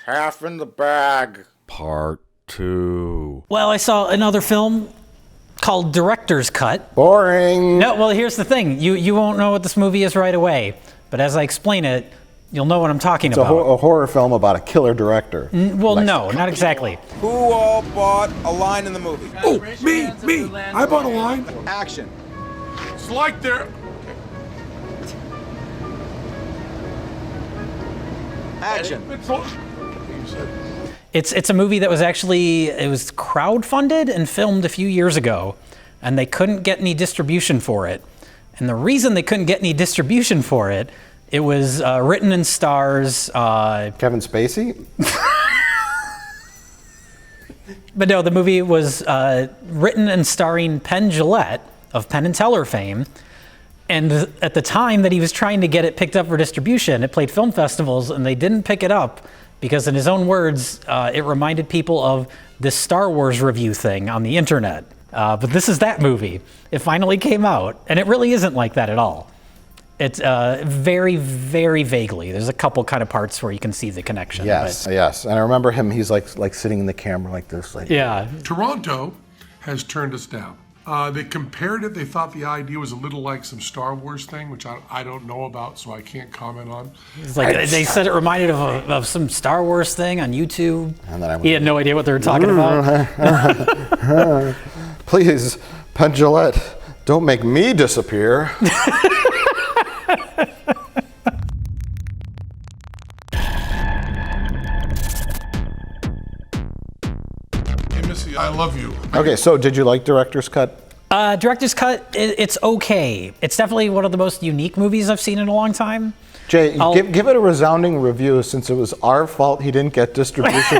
half in the bag. Part 2. Well, I saw another film called Director's Cut. Boring. No, well, here's the thing. You won't know what this movie is right away. But as I explain it, you'll know what I'm talking about. It's a horror film about a killer director. Well, no, not exactly. Who all bought a line in the movie? Oh, me. I bought a line. Action. It's like they're... Action. It's a movie that was it was crowdfunded and filmed a few years ago, and they couldn't get any distribution for it. And the reason they couldn't get any distribution for it, it was written and stars... Kevin Spacey? But no, the movie was written and starring Penn Jillette of Penn and Teller fame. And at the time that he was trying to get it picked up for distribution, it played film festivals, and they didn't pick it up because, in his own words, it reminded people of this Star Wars review thing on the internet. But this is that movie. It finally came out, and it really isn't like that at all. It's very, very vaguely. There's a couple kind of parts where you can see the connection. Yes. And I remember him, he's like sitting in the camera like this. Yeah. Toronto has turned us down. They compared it. They thought the idea was a little like some Star Wars thing, which I don't know about, so I can't comment on. It's like they said it reminded of some Star Wars thing on YouTube. And then he had no idea what they were talking about. Please, Penn Jillette, don't make me disappear. I love you. Okay, so did you like Director's Cut? Director's Cut, it's okay. It's definitely one of the most unique movies I've seen in a long time. Jay, give it a resounding review, since it was our fault he didn't get distribution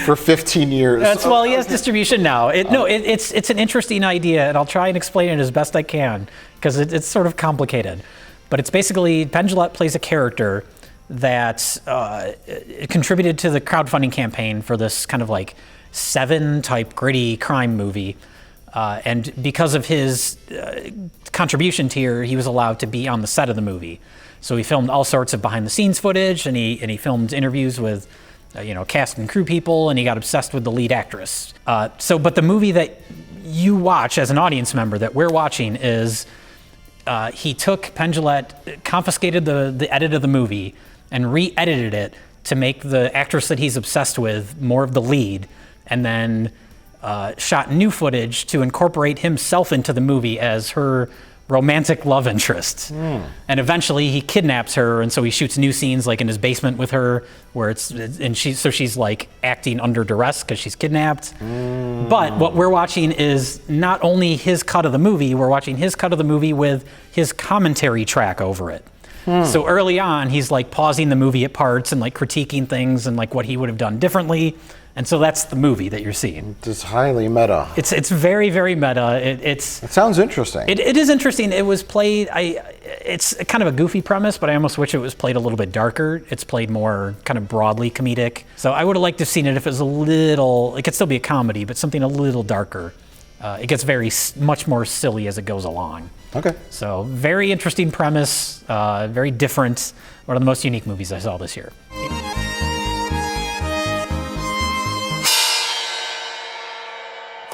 for 15 years. Well, he has distribution now. It's an interesting idea, and I'll try and explain it as best I can, because it's sort of complicated. But it's basically, Penn Jillette plays a character that contributed to the crowdfunding campaign for this kind of like Seven type gritty crime movie, and because of his contribution tier, he was allowed to be on the set of the movie. So he filmed all sorts of behind the scenes footage, and he filmed interviews with cast and crew people, and he got obsessed with the lead actress. But the movie that you watch as an audience member that we're watching is he took Penn Jillette, confiscated the edit of the movie, and re-edited it to make the actress that he's obsessed with more of the lead, and then shot new footage to incorporate himself into the movie as her romantic love interest. And eventually he kidnaps her, and so he shoots new scenes like in his basement with her, where she's like acting under duress because she's kidnapped. But what we're watching is not only his cut of the movie, we're watching his cut of the movie with his commentary track over it. So early on, he's like pausing the movie at parts and like critiquing things and like what he would have done differently. And so that's the movie that you're seeing. It's highly meta. It's very, very meta. It sounds interesting. It is interesting. It was played, it's kind of a goofy premise, but I almost wish it was played a little bit darker. It's played more kind of broadly comedic. So I would have liked to have seen it if it was a little, it could still be a comedy, but something a little darker. It gets much more silly as it goes along. Okay. So very interesting premise, very different. One of the most unique movies I saw this year.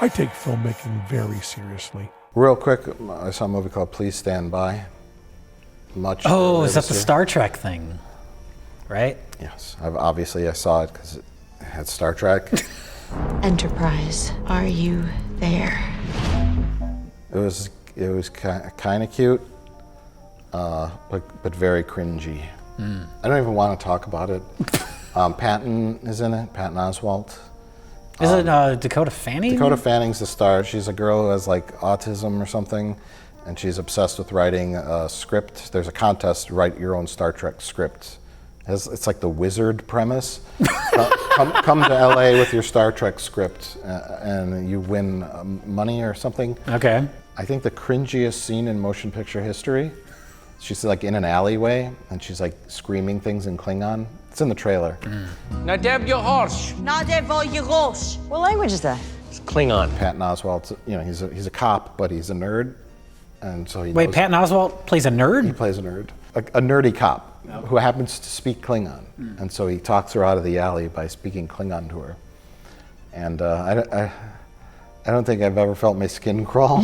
I take filmmaking very seriously. Real quick, I saw a movie called Please Stand By. Is that the Star Trek thing, right? Yes, I saw it because it had Star Trek. Enterprise, are you there? It was kind of cute, but very cringy. I don't even want to talk about it. Patton is in it, Patton Oswalt. Is it Dakota Fanning? Dakota Fanning's the star. She's a girl who has like autism or something, and she's obsessed with writing a script. There's a contest, write your own Star Trek script. It's like the Wizard premise. Come to LA with your Star Trek script, and you win money or something. Okay. I think the cringiest scene in motion picture history, she's like in an alleyway, and she's like screaming things in Klingon. It's in the trailer. Nadeb Yahorsh. What language is that? It's Klingon. Patton Oswalt, he's a cop, but he's a nerd, and so he. Wait, Patton Oswalt plays a nerd? He plays a nerd, a nerdy cop. who happens to speak Klingon. And so he talks her out of the alley by speaking Klingon to her. And I don't think I've ever felt my skin crawl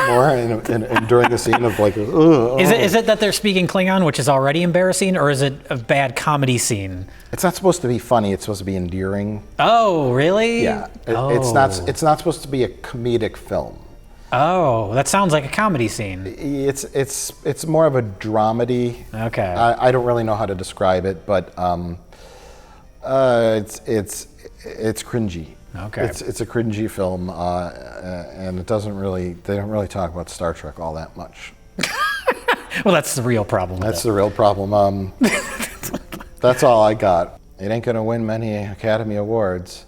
more during a scene of like, ugh. Is it that they're speaking Klingon, which is already embarrassing, or is it a bad comedy scene? It's not supposed to be funny. It's supposed to be endearing. Oh, really? Yeah. It's not supposed to be a comedic film. Oh, that sounds like a comedy scene. It's more of a dramedy. Okay. I don't really know how to describe it, but it's cringy. Okay. It's a cringy film, and they don't really talk about Star Trek all that much. Well, that's the real problem. That's the real problem. That's all I got. It ain't gonna win many Academy Awards.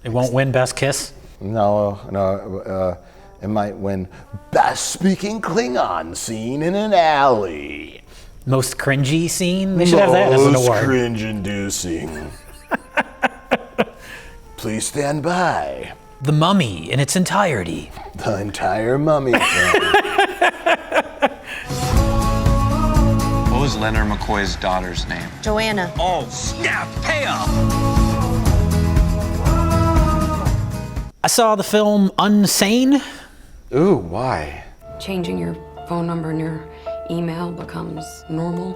It won't win Best Kiss? No. It might win Best Speaking Klingon Scene in an Alley. Most cringy scene? They should have that as an award. Most cringe-inducing. Please stand by. The Mummy in its entirety. The entire Mummy film. What was Leonard McCoy's daughter's name? Joanna. Oh, snap! Pay up! I saw the film Unsane. Ooh, why? Changing your phone number and your email becomes normal.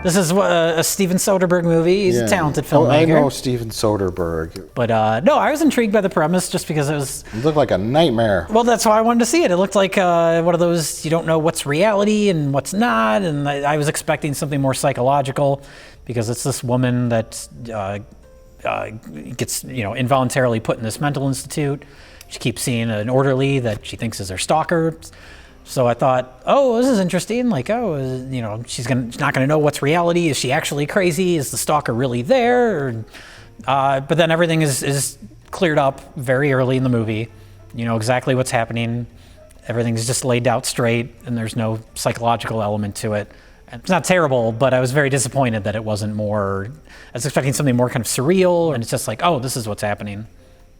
This is a Steven Soderbergh movie. He's a talented filmmaker. Oh, I know Steven Soderbergh. But no, I was intrigued by the premise just because it was... It looked like a nightmare. Well, that's why I wanted to see it. It looked like one of those, you don't know what's reality and what's not. And I was expecting something more psychological because it's this woman that gets involuntarily put in this mental institute. She keeps seeing an orderly that she thinks is her stalker. So I thought, oh, this is interesting. Like, she's not gonna know what's reality. Is she actually crazy? Is the stalker really there? But then everything is cleared up very early in the movie. You know exactly what's happening. Everything's just laid out straight, and there's no psychological element to it. And it's not terrible, but I was very disappointed that it wasn't more. I was expecting something more kind of surreal, and it's just like, oh, this is what's happening.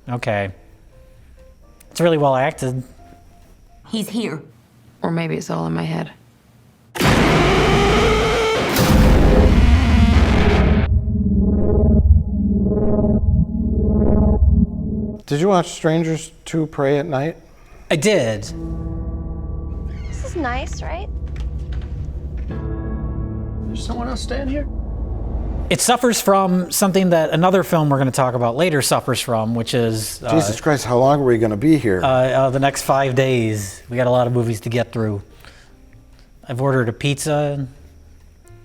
Okay. It's really well acted. He's here. Or maybe it's all in my head. Did you watch Strangers 2 Pray at Night? I did. This is nice, right? There's someone else staying here? It suffers from something that another film we're going to talk about later suffers from, which is... Jesus Christ, how long are we going to be here? the next 5 days. We got a lot of movies to get through. I've ordered a pizza,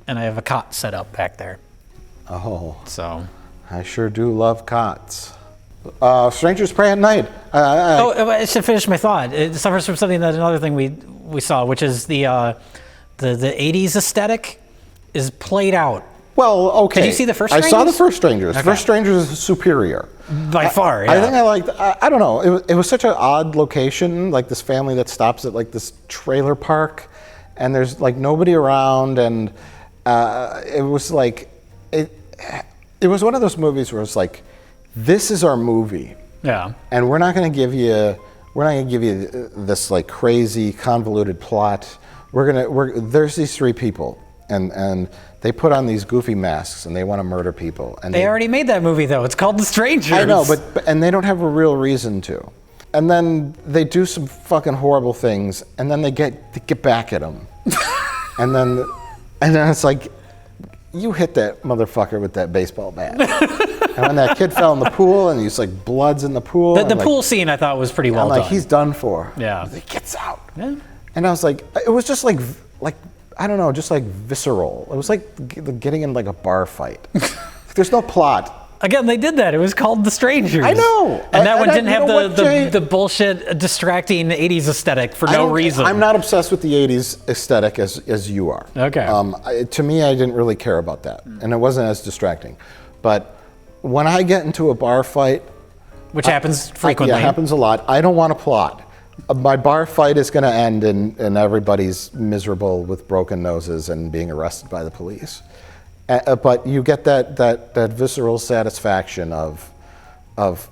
and I have a cot set up back there. Oh, So... I sure do love cots. Strangers Pray at Night. I should finish my thought. It suffers from something that another thing we saw, which is the 80s aesthetic is played out. Well, okay. Did you see the first I saw the Strangers? first Strangers. Okay. First Strangers is superior. By far, yeah. I think I liked, I don't know, it was such an odd location, like this family that stops at like this trailer park, and there's like nobody around, and it was like, it was one of those movies where it's like, this is our movie. Yeah. And we're not going to give you this like crazy convoluted plot. There's these three people, and they put on these goofy masks and they want to murder people. And They already made that movie, though. It's called The Strangers. I know, but they don't have a real reason to. And then they do some fucking horrible things, and then they get back at them. and then it's like, you hit that motherfucker with that baseball bat. And when that kid fell in the pool, and he's like, blood's in the pool. The pool scene I thought was pretty well I'm like, done. he's done for. Yeah. He gets out. Yeah. And I was like, it was just like I don't know, just like visceral. It was like getting in like a bar fight. There's no plot. Again, they did that. It was called The Strangers. I know. And that one didn't you have know what, Jay? the bullshit distracting 80s aesthetic for no reason. I'm not obsessed with the 80s aesthetic as you are. Okay. To me, I didn't really care about that. And it wasn't as distracting. But when I get into a bar fight, Which happens frequently. Yeah, it happens a lot. I don't want a plot. My bar fight is going to end and everybody's miserable with broken noses and being arrested by the police. But you get that visceral satisfaction of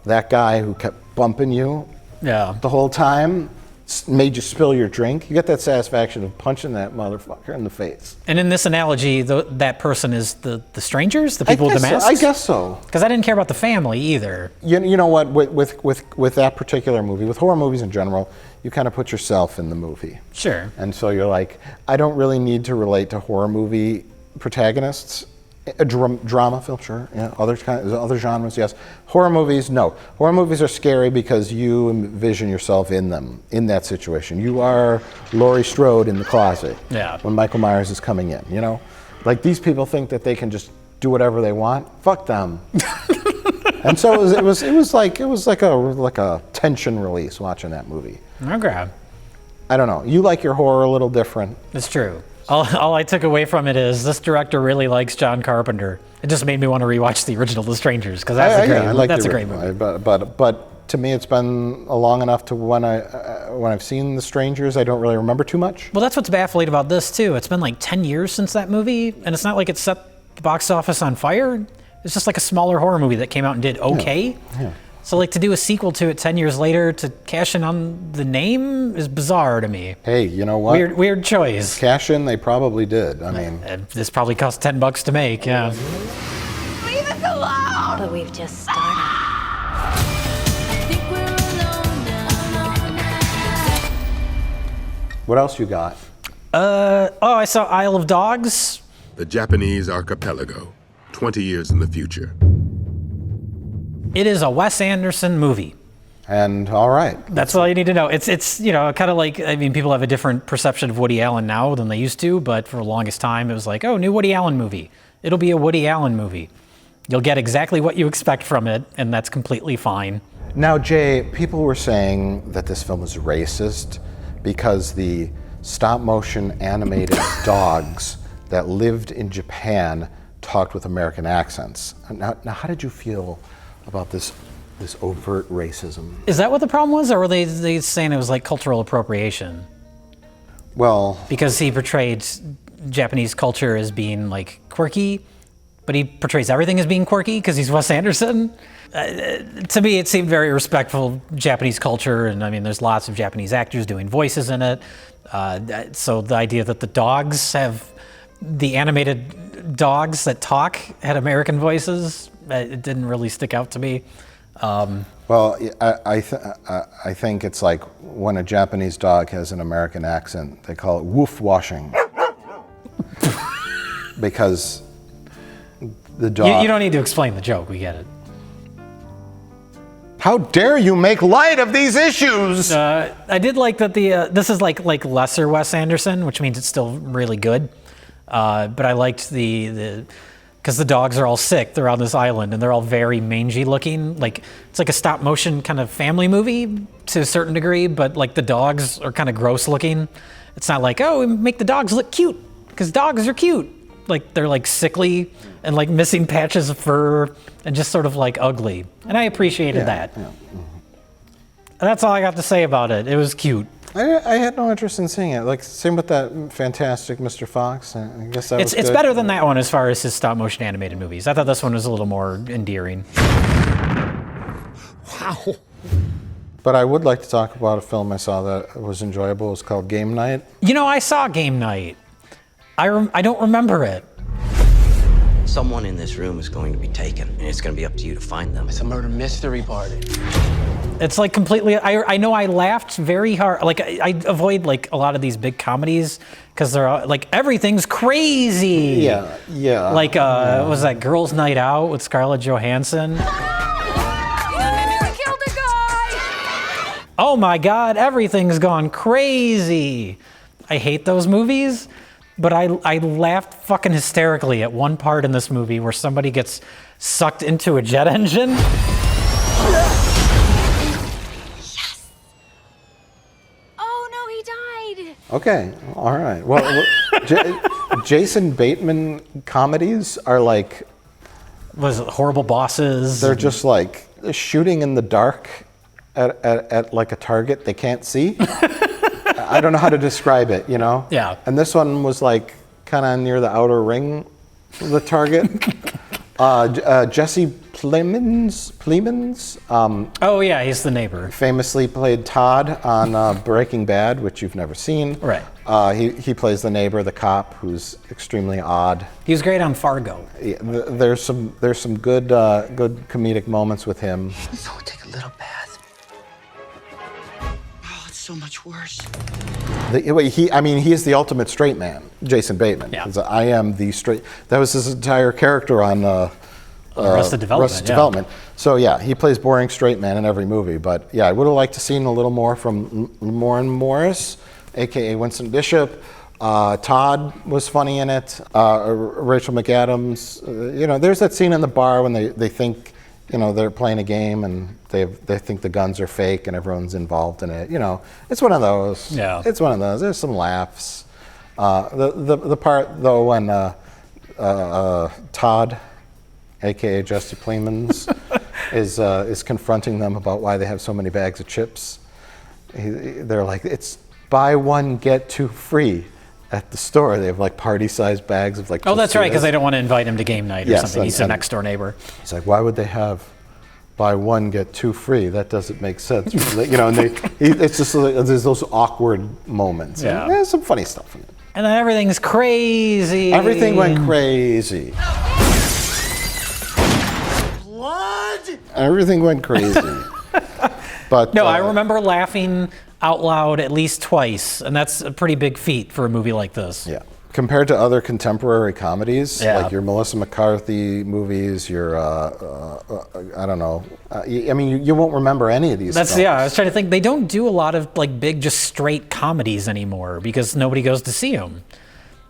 that guy who kept bumping you Yeah. the whole time, made you spill your drink, you get that satisfaction of punching that motherfucker in the face. And in this analogy, that person is the strangers, the people with the masks? I guess so. Because I didn't care about the family either. You know what, with that particular movie, with horror movies in general, you kind of put yourself in the movie. Sure. And so you're like, I don't really need to relate to horror movie protagonists. A drama film, sure. Yeah, other genres, yes. Horror movies, no. Horror movies are scary because you envision yourself in them, in that situation. You are Laurie Strode in the closet when Michael Myers is coming in. You know, like these people think that they can just do whatever they want. Fuck them. And so it was like a tension release watching that movie. Okay. I don't know. You like your horror a little different. It's true. All I took away from it is this director really likes John Carpenter. It just made me want to rewatch the original The Strangers because that's a great movie. But to me, it's been long enough to when I've seen The Strangers, I don't really remember too much. Well, that's what's baffling about this too. It's been like 10 years since that movie, and it's not like it set the box office on fire. It's just like a smaller horror movie that came out and did okay. Yeah. So like to do a sequel to it 10 years later to cash in on the name is bizarre to me. Hey, you know what? Weird choice. Cash in, they probably did. I mean, this probably cost $10 to make. Yeah. Leave us alone! But we've just started. what else you got? I saw Isle of Dogs. The Japanese archipelago, 20 years in the future. It is a Wes Anderson movie. And all right. That's all you need to know. It's kind of like, I mean, people have a different perception of Woody Allen now than they used to, but for the longest time it was like, oh, new Woody Allen movie. It'll be a Woody Allen movie. You'll get exactly what you expect from it, and that's completely fine. Now, Jay, people were saying that this film is racist because the stop-motion animated dogs that lived in Japan talked with American accents. Now, how did you feel about this overt racism? Is that what the problem was, or were they saying it was like cultural appropriation? Well, because he portrayed Japanese culture as being like quirky, but he portrays everything as being quirky because he's Wes Anderson. To me, it seemed very respectful of Japanese culture, and I mean, there's lots of Japanese actors doing voices in it. So the idea that the animated dogs that talk had American voices, it didn't really stick out to me. Well, I think it's like when a Japanese dog has an American accent, they call it woof washing. Because the dog... You don't need to explain the joke, we get it. How dare you make light of these issues? I did like that this is like lesser Wes Anderson, which means it's still really good. But I liked because the dogs are all sick. They're on this island and they're all very mangy looking. Like it's like a stop motion kind of family movie to a certain degree, but like the dogs are kind of gross looking. It's not like, oh, we make the dogs look cute because dogs are cute. Like they're like sickly and like missing patches of fur and just sort of like ugly. And I appreciated that. Yeah. Mm-hmm. And that's all I got to say about it. It was cute. I had no interest in seeing it. Like same with that fantastic Mr. Fox. I guess that was it's better than that one as far as his stop motion animated movies. I thought this one was a little more endearing. Wow. But I would like to talk about a film I saw that was enjoyable. It was called Game Night. You know, I saw Game Night. I don't remember it. Someone in this room is going to be taken, and it's going to be up to you to find them. It's a murder mystery party. It's like completely, I know I laughed very hard. Like I avoid like a lot of these big comedies because they're like, everything's crazy. Yeah. Like, what was that Girls Night Out with Scarlett Johansson? Oh my God, everything's gone crazy. I hate those movies, but I laughed fucking hysterically at one part in this movie where somebody gets sucked into a jet engine. Yes. Oh no, he died. Okay, all right. Well, Jason Bateman comedies are like... Was it Horrible Bosses? They're just like shooting in the dark at like a target they can't see. I don't know how to describe it, you know? Yeah. And this one was like kind of near the outer ring of the target. Jesse Plemons. Oh yeah, he's the neighbor. Famously played Todd on Breaking Bad, which you've never seen. Right. He plays the neighbor, the cop, who's extremely odd. He was great on Fargo. Yeah, there's some good comedic moments with him. Someone take a little bath. Oh, it's so much worse. He is the ultimate straight man, Jason Bateman. Yeah. I am the straight. That was his entire character on Arrested Development. So yeah, he plays boring straight man in every movie. But yeah, I would have liked to seen a little more from Lauren Morris, aka Winston Bishop. Todd was funny in it. Rachel McAdams. There's that scene in the bar when they think, they're playing a game and they think the guns are fake and everyone's involved in it. It's one of those. Yeah. It's one of those. There's some laughs. The part though when Todd, aka Jesse Plemons, is confronting them about why they have so many bags of chips. They're like, it's buy one get two free. At the store, they have like party-sized bags of like. Oh, that's right, because they don't want to invite him to game night or something. He's a next door neighbor. He's like, why would they have buy one get two free? That doesn't make sense. And it's just there's those awkward moments. Yeah. And there's some funny stuff in it. And then everything's crazy. Everything went crazy. Blood! Everything went crazy. But no, I remember laughing out loud at least twice, and that's a pretty big feat for a movie like this. Yeah. Compared to other contemporary comedies, Yeah. like your Melissa McCarthy movies, your, I don't know. You won't remember any of these films. Yeah, I was trying to think. They don't do a lot of like big, just straight comedies anymore because nobody goes to see them.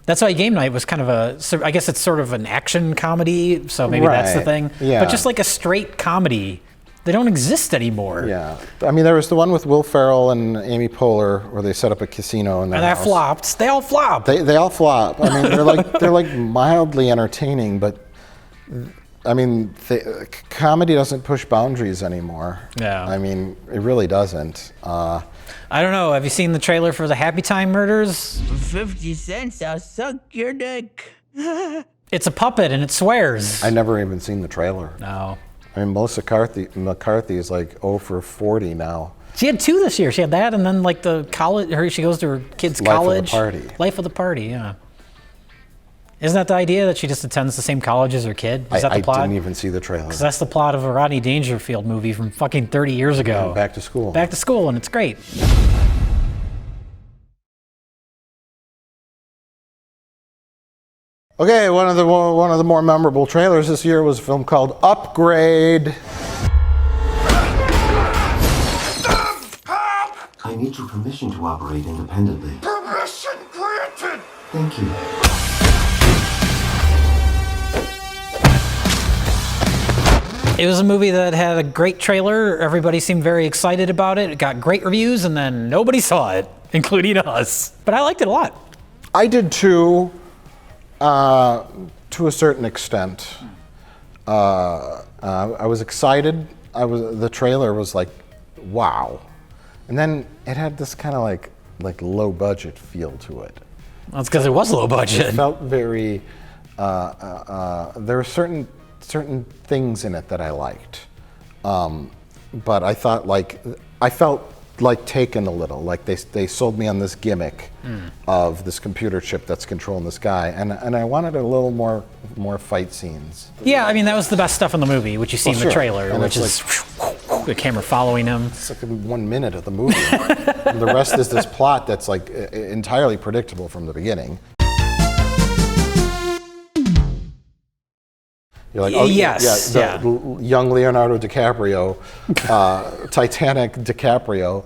That's why Game Night was kind of I guess it's sort of an action comedy, so maybe that's the thing. Yeah. But just like a straight comedy, they don't exist anymore. Yeah, there was the one with Will Ferrell and Amy Poehler where they set up a casino in their And that house. flopped. They all flop. They all flop. They're like mildly entertaining, but comedy doesn't push boundaries anymore. Yeah. It really doesn't. I don't know. Have you seen the trailer for the Happy Time Murders? For 50 cents, I'll suck your dick. It's a puppet and it swears. I never even seen the trailer. No. Melissa McCarthy is like 0 for 40 now. She had 2 this year. She had that, and then like the college. She goes to her kid's college. Life of the Party. Life of the Party. Yeah. Isn't that the idea that she just attends the same college as her kid? Is that the plot? I didn't even see the trailer. Because that's the plot of a Rodney Dangerfield movie from fucking 30 years ago. Yeah, Back to School. Back to School, and it's great. Okay, one of the more memorable trailers this year was a film called Upgrade. I need your permission to operate independently. Permission granted! Thank you. It was a movie that had a great trailer. Everybody seemed very excited about it. It got great reviews, and then nobody saw it, including us. But I liked it a lot. I did too, to a certain extent. I was excited. The trailer was like, wow. And then it had this kind of like low budget feel to it. That's because it was low budget. It felt very. There were certain things in it that I liked, but I thought I felt like taken a little. Like they sold me on this gimmick of this computer chip that's controlling this guy, and I wanted a little more fight scenes. Yeah, that was the best stuff in the movie, which you see in the trailer, and which is the camera following him. It's like 1 minute of the movie. And the rest is this plot that's like entirely predictable from the beginning. You're like, oh yes, young Leonardo DiCaprio, Titanic DiCaprio,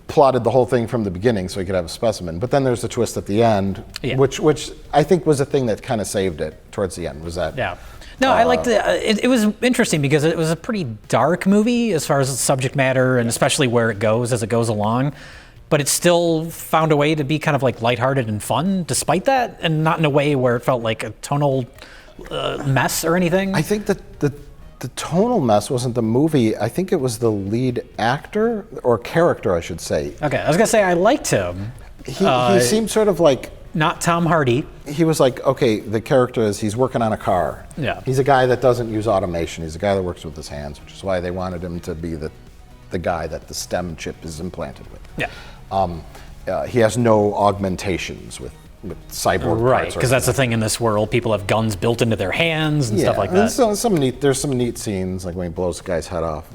plotted the whole thing from the beginning so he could have a specimen. But then there's the twist at the end, which I think was a thing that kind of saved it towards the end. Was that? Yeah. No, I liked it. It was interesting because it was a pretty dark movie as far as the subject matter and especially where it goes as it goes along. But it still found a way to be kind of like lighthearted and fun despite that, and not in a way where it felt like a tonal mess or anything. I think that the tonal mess wasn't the movie. I think it was the lead actor or character, I should say. Okay, I was gonna say I liked him. He seemed sort of like not Tom Hardy. He was like, okay, the character is he's working on a car. Yeah. He's a guy that doesn't use automation. He's a guy that works with his hands, which is why they wanted him to be the guy that the STEM chip is implanted with. Yeah. He has no augmentations with cyborg Right, parts. because that's the thing in this world. People have guns built into their hands and stuff like that. There's some neat scenes, like when he blows the guy's head off,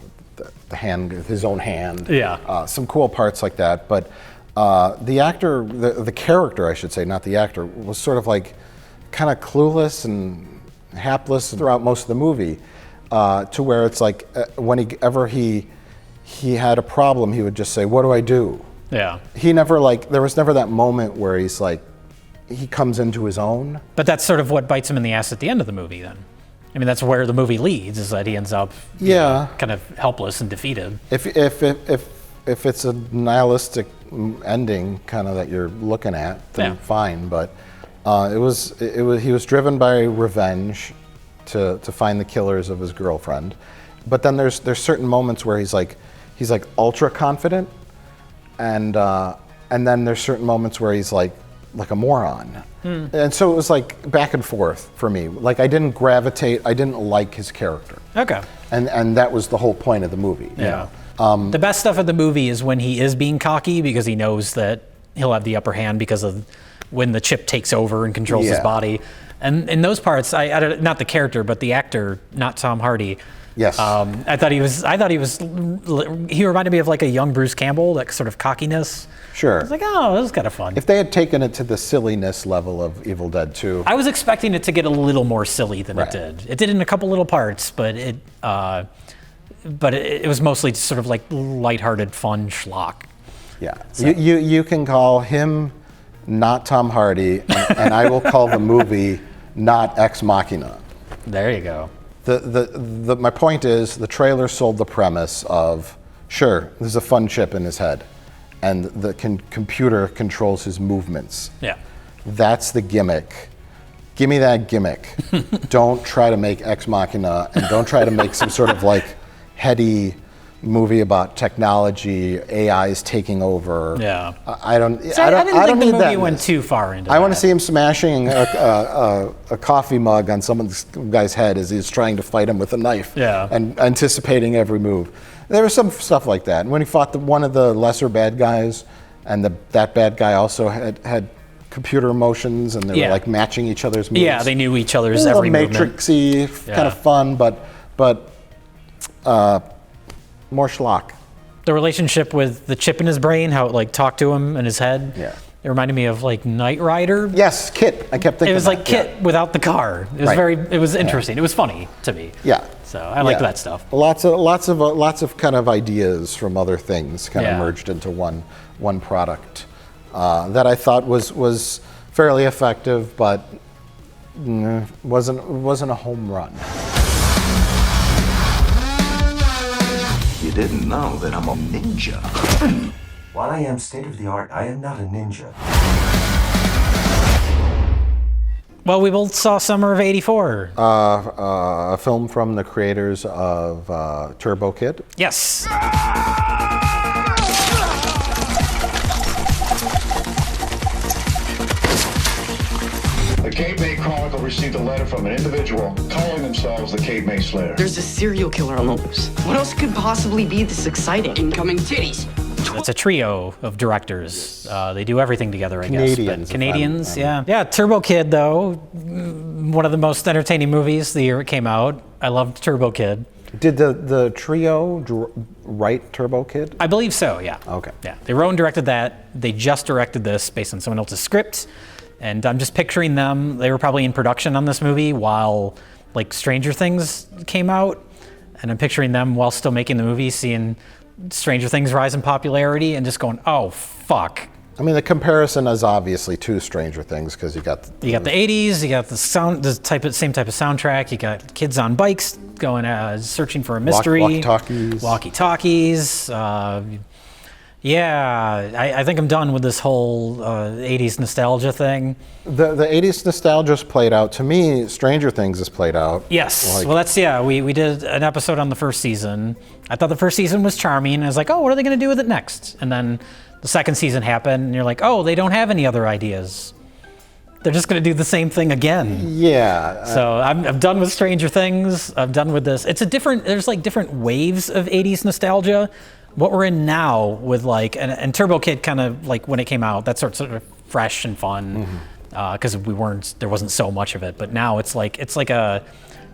the hand, his own hand. Yeah. Some cool parts like that. But the actor, the character, I should say, not the actor, was sort of like kind of clueless and hapless throughout most of the movie, to where it's like whenever he had a problem, he would just say, "What do I do?" Yeah. He never there was never that moment where he's like, he comes into his own. But that's sort of what bites him in the ass at the end of the movie, then. I mean, that's where the movie leads, is that he ends up kind of helpless and defeated. If it's a nihilistic ending kind of that you're looking at, then fine. But he was driven by revenge to find the killers of his girlfriend. But then there's certain moments where he's like ultra confident, and then there's certain moments where he's like a moron. And so it was like back and forth for me. Like I didn't like his character. Okay. And that was the whole point of the movie. Yeah. The best stuff of the movie is when he is being cocky because he knows that he'll have the upper hand because of when the chip takes over and controls his body. And in those parts, not the character, but the actor, not Tom Hardy. Yes. I thought he reminded me of like a young Bruce Campbell, that sort of cockiness. Sure. I was like, oh, this is kind of fun. If they had taken it to the silliness level of Evil Dead 2. I was expecting it to get a little more silly than it did. It did in a couple little parts, but it was mostly sort of like lighthearted, fun schlock. Yeah. So. You can call him not Tom Hardy, and I will call the movie not Ex Machina. There you go. My point is, the trailer sold the premise of, sure, there's a fun chip in his head, and the computer controls his movements. Yeah. That's the gimmick. Give me that gimmick. Don't try to make Ex Machina, and don't try to make some sort of like heady movie about technology, AI's taking over. Yeah. I don't think need the movie that. went too far into I that. want to see him smashing a coffee mug on some guy's head as he's trying to fight him with a knife. Yeah. And anticipating every move. There was some stuff like that. And when he fought one of the lesser bad guys, and that bad guy also had computer motions, and they were like matching each other's moves. Yeah, they knew each other's every movement. Matrixy, kind of fun, but more schlock. The relationship with the chip in his brain, how it like talked to him in his head. Yeah. It reminded me of like Knight Rider. Yes, Kit. I kept thinking it was like Kit without the car. It was it was interesting. It was funny to me. Yeah. So I liked that stuff. Lots of kind of ideas from other things kind of merged into one product that I thought was fairly effective, but wasn't a home run. You didn't know that I'm a ninja. While I am state-of-the-art, I am not a ninja. Well, we both saw Summer of '84. A film from the creators of Turbo Kid. Yes. The Cape May Chronicle received a letter from an individual calling themselves the Cape May Slayer. There's a serial killer on the loose. What else could possibly be this exciting? Incoming titties. It's a trio of directors. They do everything together, I Canadians, guess. Canadians, yeah. Yeah, Turbo Kid, though, one of the most entertaining movies the year it came out. I loved Turbo Kid. Did the trio write Turbo Kid? I believe so, yeah. Okay. Yeah, they wrote and directed that. They just directed this based on someone else's script. And I'm just picturing them, they were probably in production on this movie while like Stranger Things came out. And I'm picturing them while still making the movie, seeing Stranger Things rise in popularity and just going, oh, fuck. I mean, the comparison is obviously to Stranger Things because you got the 80s, you got the same type of soundtrack, you got kids on bikes going searching for a mystery. Walkie-talkies. I think I'm done with this whole 80s nostalgia thing. The 80s nostalgia's played out. To me, Stranger Things has played out. Yes. We did an episode on the first season. I thought the first season was charming. I was like, oh, what are they going to do with it next? And then the second season happened, and you're like, oh, they don't have any other ideas. they're just going to do the same thing again. Yeah. So I'm done with Stranger Things. I'm done with this. There's like different waves of 80s nostalgia. What we're in now with like, and Turbo Kid kind of like when it came out, that's sort of fresh and fun because there wasn't so much of it. But now it's like a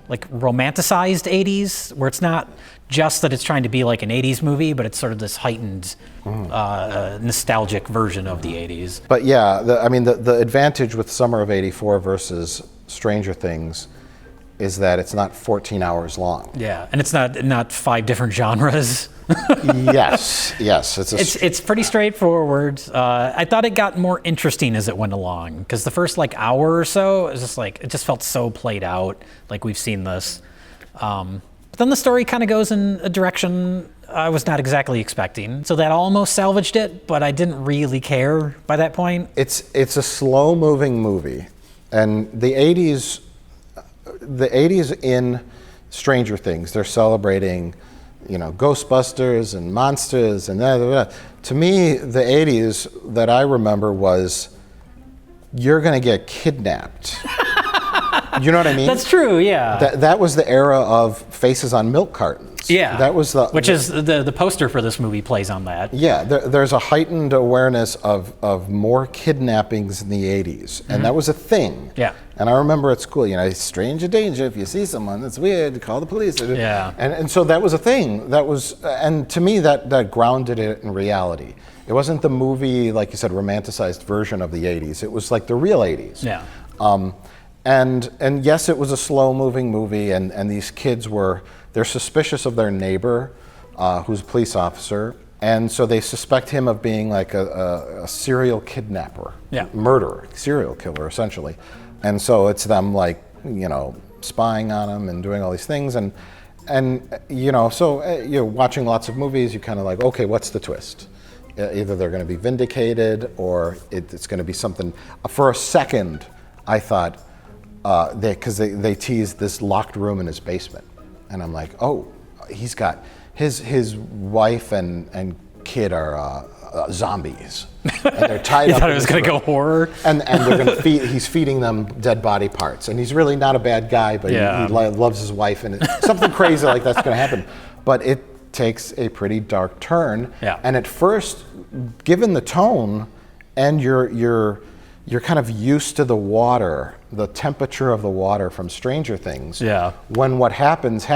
romanticized 80s where it's not just that it's trying to be like an 80s movie, but it's sort of this heightened nostalgic version of the 80s. But yeah, the advantage with Summer of '84 versus Stranger Things is that it's not 14 hours long. Yeah, and it's not 5 different genres. yes. It's pretty straightforward. I thought it got more interesting as it went along because the first like hour or so, it just felt so played out, like we've seen this. But then the story kind of goes in a direction I was not exactly expecting, so that almost salvaged it, but I didn't really care by that point. It's a slow-moving movie, and the 80s in Stranger Things, they're celebrating, Ghostbusters and monsters and that. To me, the 80s that I remember was, you're going to get kidnapped. You know what I mean? That's true, yeah. That was the era of faces on milk cartons. Yeah. That was which is the poster for this movie plays on that. Yeah, there's a heightened awareness of more kidnappings in the 80s, and that was a thing. Yeah. And I remember at school, stranger danger, if you see someone that's weird, call the police. Yeah. And so that was a thing. And to me, that grounded it in reality. It wasn't the movie, like you said, romanticized version of the 80s. It was like the real 80s. Yeah. And yes, it was a slow-moving movie, and these kids they're suspicious of their neighbor, who's a police officer, and so they suspect him of being like a serial kidnapper, murderer, serial killer, essentially. And so it's them like, spying on him and doing all these things, and so you're watching lots of movies, you kind of like, okay, what's the twist? Either they're going to be vindicated, or it's going to be something. For a second, I thought, because they teased this locked room in his basement, and I'm like, oh, he's got his wife and kid are zombies, and they're tied you up. thought it was going to go horror, and they're going to he's feeding them dead body parts, and he's really not a bad guy, but he loves his wife, and something crazy like that's going to happen, but it takes a pretty dark turn. Yeah. And at first, given the tone, and you're kind of used to the water, the temperature of the water from Stranger Things. Yeah. When what happens,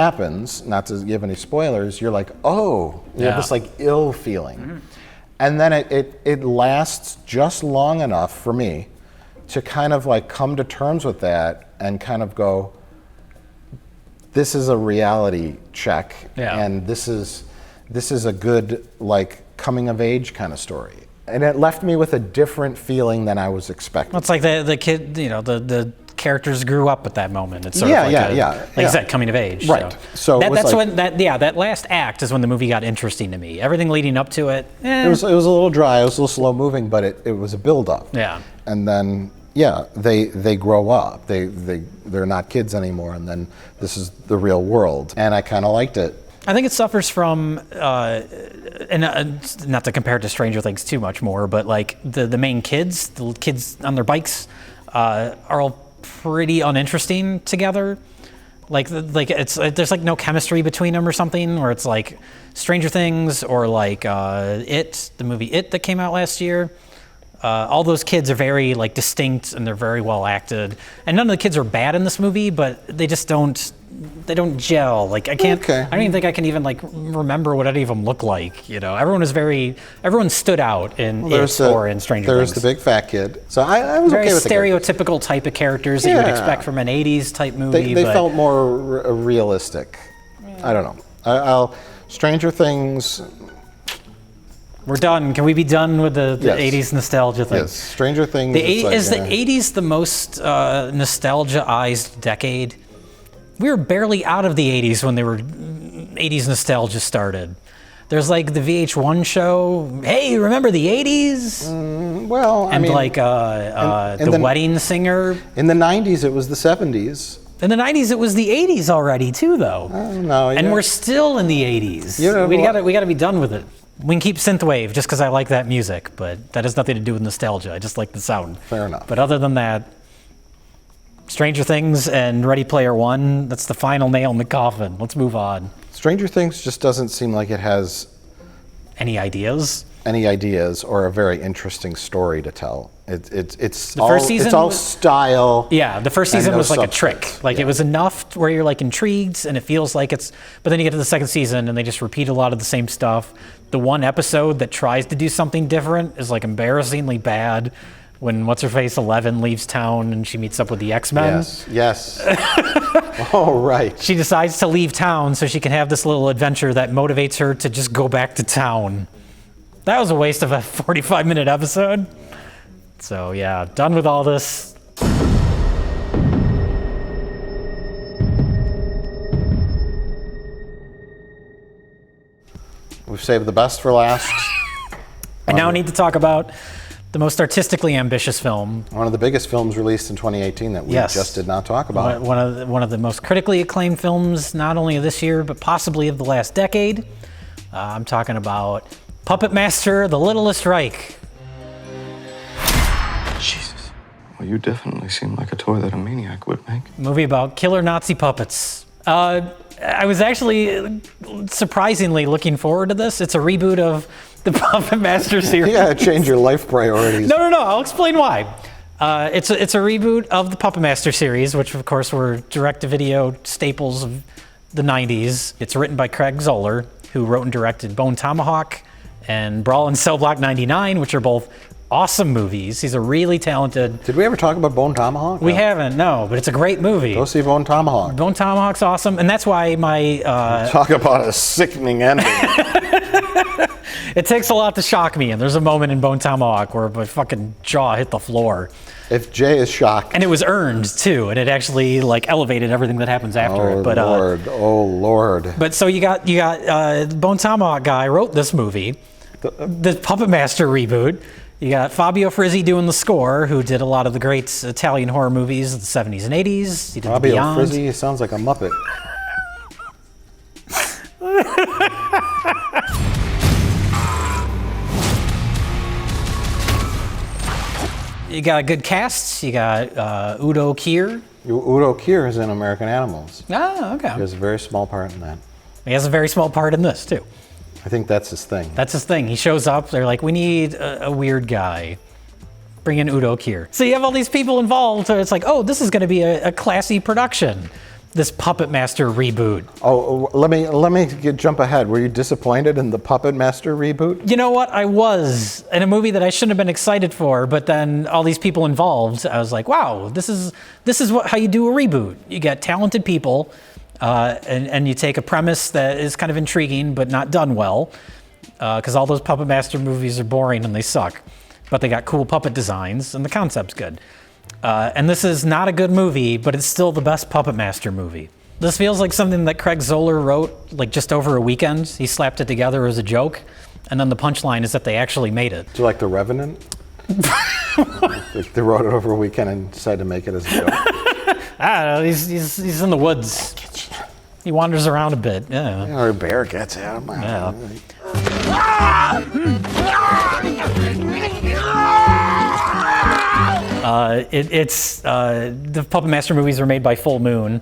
not to give any spoilers, you're like, oh, you have this like ill feeling. Mm-hmm. And then it lasts just long enough for me to kind of like come to terms with that and kind of go, this is a reality check, and this is a good like coming of age kind of story. And it left me with a different feeling than I was expecting. Well, it's like the kid, the characters grew up at that moment. It's sort of like like you said, coming of age. Right. So that last act is when the movie got interesting to me. Everything leading up to it. It was a little dry. It was a little slow moving, but it was a build up. Yeah. And then they grow up. They're not kids anymore, and then this is the real world. And I kind of liked it. I think it suffers from, and not to compare it to Stranger Things too much more, but like the main kids, the kids on their bikes, are all pretty uninteresting together. There's like no chemistry between them or something, where it's like Stranger Things or like the movie It that came out last year. All those kids are very like distinct and they're very well acted. And none of the kids are bad in this movie, but they just don't gel. Like I don't even think I can even like remember what any of them look like. Everyone stood out in It or in Stranger Things. There's the big fat kid. So I was very okay with the stereotypical type of characters that you would expect from an 80s type movie. They felt more realistic. I don't know. Stranger Things. We're done. Can we be done with the 80s nostalgia thing? Yes, Stranger Things. Is the 80s the most nostalgia-ized decade? We were barely out of the 80s when 80s nostalgia started. There's like the VH1 show, hey, remember the 80s? The Wedding Singer. In the 90s, it was the 70s. In the 90s, it was the 80s already, too, though. No, and we're still in the 80s. We got to be done with it. We can keep synthwave just because I like that music, but that has nothing to do with nostalgia. I just like the sound. Fair enough. But other than that, Stranger Things and Ready Player One, that's the final nail in the coffin. Let's move on. Stranger Things just doesn't seem like it has any ideas or a very interesting story to tell. It's the first season it's all style. Yeah, the first season was like substance. a trick. Like it was enough where you're like intrigued and it feels like it's, but then you get to the second season and they just repeat a lot of the same stuff. The one episode that tries to do something different is like embarrassingly bad. When what's-her-face 11 leaves town and she meets up with the X-Men. Yes. Oh, right. She decides to leave town so she can have this little adventure that motivates her to just go back to town. That was a waste of a 45-minute episode. So yeah, done with all this. We've saved the best for last. I now need to talk about the most artistically ambitious film. One of the biggest films released in 2018 that we just did not talk about. One of the most critically acclaimed films, not only of this year, but possibly of the last decade. I'm talking about Puppet Master, The Littlest Reich. Jesus. Well, you definitely seem like a toy that a maniac would make. A movie about killer Nazi puppets. I was actually surprisingly looking forward to this. It's a reboot of the Puppet Master series. You gotta change your life priorities. No, I'll explain why. It's a reboot of the Puppet Master series, which of course were direct-to-video staples of the 90s. It's written by Craig Zoller, who wrote and directed Bone Tomahawk and Brawl in Cell Block 99, which are both awesome movies. He's a really talented... Did we ever talk about Bone Tomahawk? We haven't, no, but it's a great movie. Go see Bone Tomahawk. Bone Tomahawk's awesome, and that's why my... Talk about a sickening ending. It takes a lot to shock me, and there's a moment in Bone Tomahawk where my fucking jaw hit the floor. If Jay is shocked. And it was earned, too, and it actually like elevated everything that happens after it. But, oh, Lord. But so you got Bone Tomahawk guy wrote this movie, the Puppet Master reboot. You got Fabio Frizzi doing the score, who did a lot of the great Italian horror movies of the 70s and 80s. He did Fabio Beyond. Frizzi, he sounds like a Muppet. You got a good cast. You got Udo Kier. Udo Kier is in American Animals. Oh, okay. He has a very small part in that. He has a very small part in this, too. I think that's his thing. That's his thing. He shows up. They're like, we need a weird guy. Bring in Udo Kier. So you have all these people involved. So it's like, oh, this is going to be a classy production. This Puppet Master reboot. Oh, let me jump ahead. Were you disappointed in the Puppet Master reboot? You know what? I was in a movie that I shouldn't have been excited for, but then all these people involved, I was like, wow, this is how you do a reboot. You get talented people, and you take a premise that is kind of intriguing but not done well, because all those Puppet Master movies are boring and they suck, but they got cool puppet designs and the concept's good. And this is not a good movie, but it's still the best Puppet Master movie. This feels like something that Craig Zoller wrote like just over a weekend. He slapped it together as a joke, and then the punchline is that they actually made it. Do you like The Revenant? They wrote it over a weekend and decided to make it as a joke. I don't know, he's in the woods. He wanders around a bit, yeah. Or a bear gets out. Yeah. The Puppet Master movies were made by Full Moon,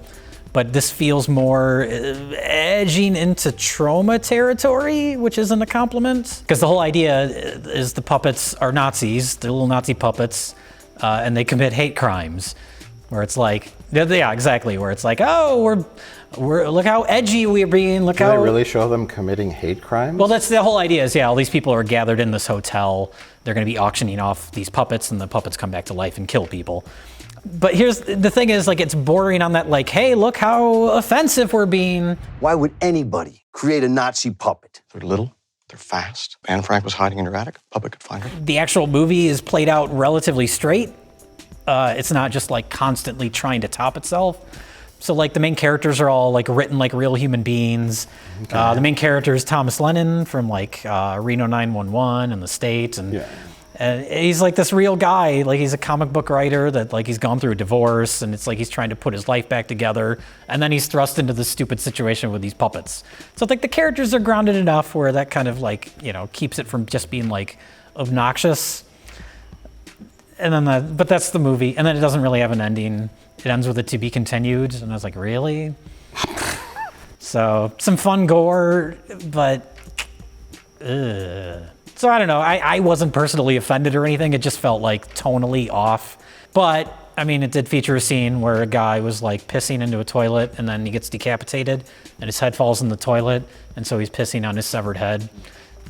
but this feels more edging into trauma territory, which isn't a compliment. Because the whole idea is the puppets are Nazis, they're little Nazi puppets, and they commit hate crimes. Where it's like, yeah, exactly. Where it's like, oh, we're look how edgy we're being. Look how they really show them committing hate crimes. Well, that's the whole idea. Is all these people are gathered in this hotel. They're going to be auctioning off these puppets, and the puppets come back to life and kill people. But here's the thing: is like it's bordering on that. Like, hey, look how offensive we're being. Why would anybody create a Nazi puppet? They're little. They're fast. Anne Frank was hiding in her attic. Puppet could find her. The actual movie is played out relatively straight. It's not just like constantly trying to top itself. So like the main characters are all like written like real human beings. Okay. The main character is Thomas Lennon from like Reno 911 in the States, and he's like this real guy. Like he's a comic book writer that like he's gone through a divorce, and it's like he's trying to put his life back together, and then he's thrust into this stupid situation with these puppets. So like the characters are grounded enough where that kind of like keeps it from just being like obnoxious. And then but that's the movie, and then it doesn't really have an ending. it ends with a to be continued, and I was like, really? So some fun gore, but so I don't know. I wasn't personally offended or anything. It just felt like tonally off. But I mean, it did feature a scene where a guy was like pissing into a toilet and then he gets decapitated and his head falls in the toilet. And so he's pissing on his severed head.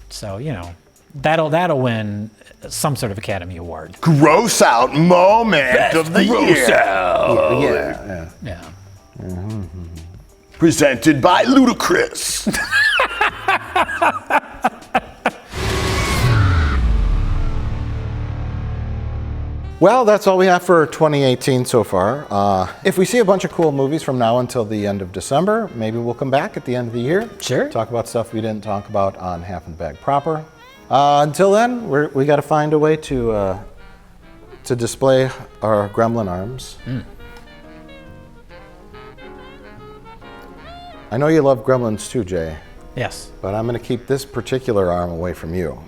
So, you know, that'll win some sort of Academy Award. Gross out moment of the year. Yeah. Presented by Ludacris. Well, that's all we have for 2018 so far. If we see a bunch of cool movies from now until the end of December, maybe we'll come back at the end of the year. Sure. Talk about stuff we didn't talk about on Half in the Bag proper. Until then, we got to find a way to display our gremlin arms. I know you love gremlins too, Jay. Yes. But I'm going to keep this particular arm away from you.